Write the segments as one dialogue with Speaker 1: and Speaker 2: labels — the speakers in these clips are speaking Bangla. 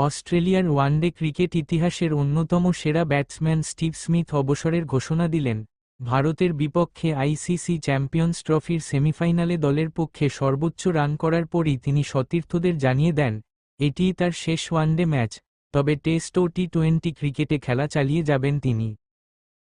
Speaker 1: অস্ট্রেলিয়ার ওয়ানডে ক্রিকেট ইতিহাসের অন্যতম সেরা ব্যাটসম্যান স্টিভ স্মিথ অবসরের ঘোষণা দিলেন। ভারতের বিপক্ষে আইসিসি চ্যাম্পিয়ন্স ট্রফির সেমিফাইনালে দলের পক্ষে সর্বোচ্চ রান করার পরই তিনি সতীর্থদের জানিয়ে দেন, এটিই তার শেষ ওয়ানডে ম্যাচ, তবে টেস্ট ও টি-20 ক্রিকেটে খেলা চালিয়ে যাবেন তিনি।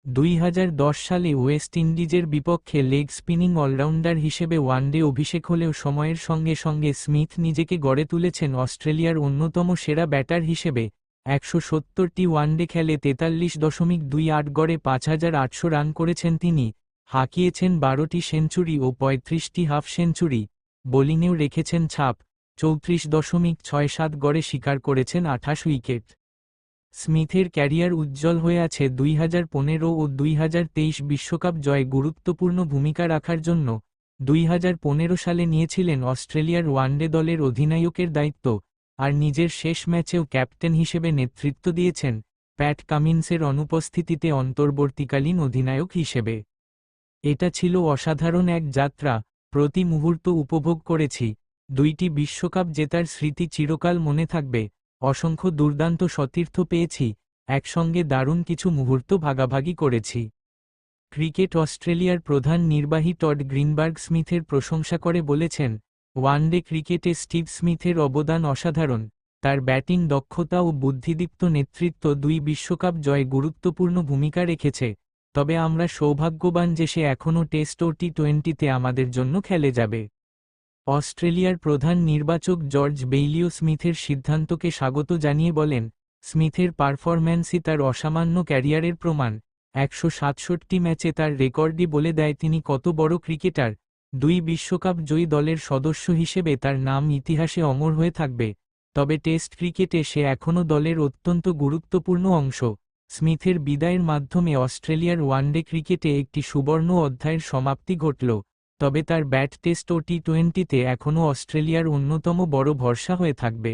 Speaker 1: 2010 সালে ওয়েস্ট ইন্ডিজের বিপক্ষে লেগ স্পিনিং অলরাউন্ডার হিসেবে ওয়ানডে অভিষেক হলেও সময়ের সঙ্গে সঙ্গে স্মিথ নিজেকে গড়ে তুলেছেন অস্ট্রেলিয়ার অন্যতম সেরা ব্যাটার হিসেবে। 170টি ওয়ানডে খেলে 43.28 গড়ে 5,800 রান করেছেন তিনি, হাঁকিয়েছেন 12টি সেঞ্চুরি ও 35টি হাফ সেঞ্চুরি, বোলিংয়েও রেখেছেন ছাপ, 34.67 গড়ে শিকার করেছেন 28 উইকেট। স্মিথের ক্যারিয়ার উজ্জ্বল হয়ে আছে 2015 ও 2023 বিশ্বকাপ জয়ে গুরুত্বপূর্ণ ভূমিকা রাখার জন্য। 2015 সালে নিয়েছিলেন অস্ট্রেলিয়ার ওয়ানডে দলের অধিনায়কের দায়িত্ব, আর নিজের শেষ ম্যাচেও ক্যাপ্টেন হিসেবে নেতৃত্ব দিয়েছেন, প্যাট কামিন্সের অনুপস্থিতিতে অন্তর্বর্তীকালীন অধিনায়ক হিসেবে। এটা ছিল অসাধারণ এক যাত্রা, প্রতি মুহূর্ত উপভোগ করেছি, 2টি বিশ্বকাপ জেতার স্মৃতি চিরকাল মনে থাকবে, অসংখ্য দুর্দান্ত সতীর্থ পেয়েছি, একসঙ্গে দারুণ কিছু মুহূর্ত ভাগাভাগি করেছি। ক্রিকেট অস্ট্রেলিয়ার প্রধান নির্বাহী টড গ্রিনবার্গ স্মিথের প্রশংসা করে বলেছেন, ওয়ানডে ক্রিকেটে স্টিভ স্মিথের অবদান অসাধারণ, তার ব্যাটিং দক্ষতা ও বুদ্ধিদীপ্ত নেতৃত্ব 2 বিশ্বকাপ জয়ে গুরুত্বপূর্ণ ভূমিকা রেখেছে, তবে আমরা সৌভাগ্যবান যে সে এখনও টেস্ট ও টি-20তে আমাদের জন্য খেলে যাবে। অস্ট্রেলিয়ার প্রধান নির্বাচক জর্জ বেইলিও স্মিথের সিদ্ধান্তকে স্বাগত জানিয়ে বলেন, স্মিথের পারফরম্যান্সই তার অসামান্য ক্যারিয়ারের প্রমাণ, 167 ম্যাচে তার রেকর্ডই বলে দেয় তিনি কত বড় ক্রিকেটার। 2 বিশ্বকাপ জয়ী দলের সদস্য হিসেবে তার নাম ইতিহাসে অমর হয়ে থাকবে, তবে টেস্ট ক্রিকেটে সে এখনও দলের অত্যন্ত গুরুত্বপূর্ণ অংশ। স্মিথের বিদায়ের মাধ্যমে অস্ট্রেলিয়ার ওয়ানডে ক্রিকেটে একটি সুবর্ণ অধ্যায়ের সমাপ্তি ঘটল, তবে তার ব্যাট টেস্ট ও টি-20তে এখনও অস্ট্রেলিয়ার অন্যতম বড় ভরসা হয়ে থাকবে।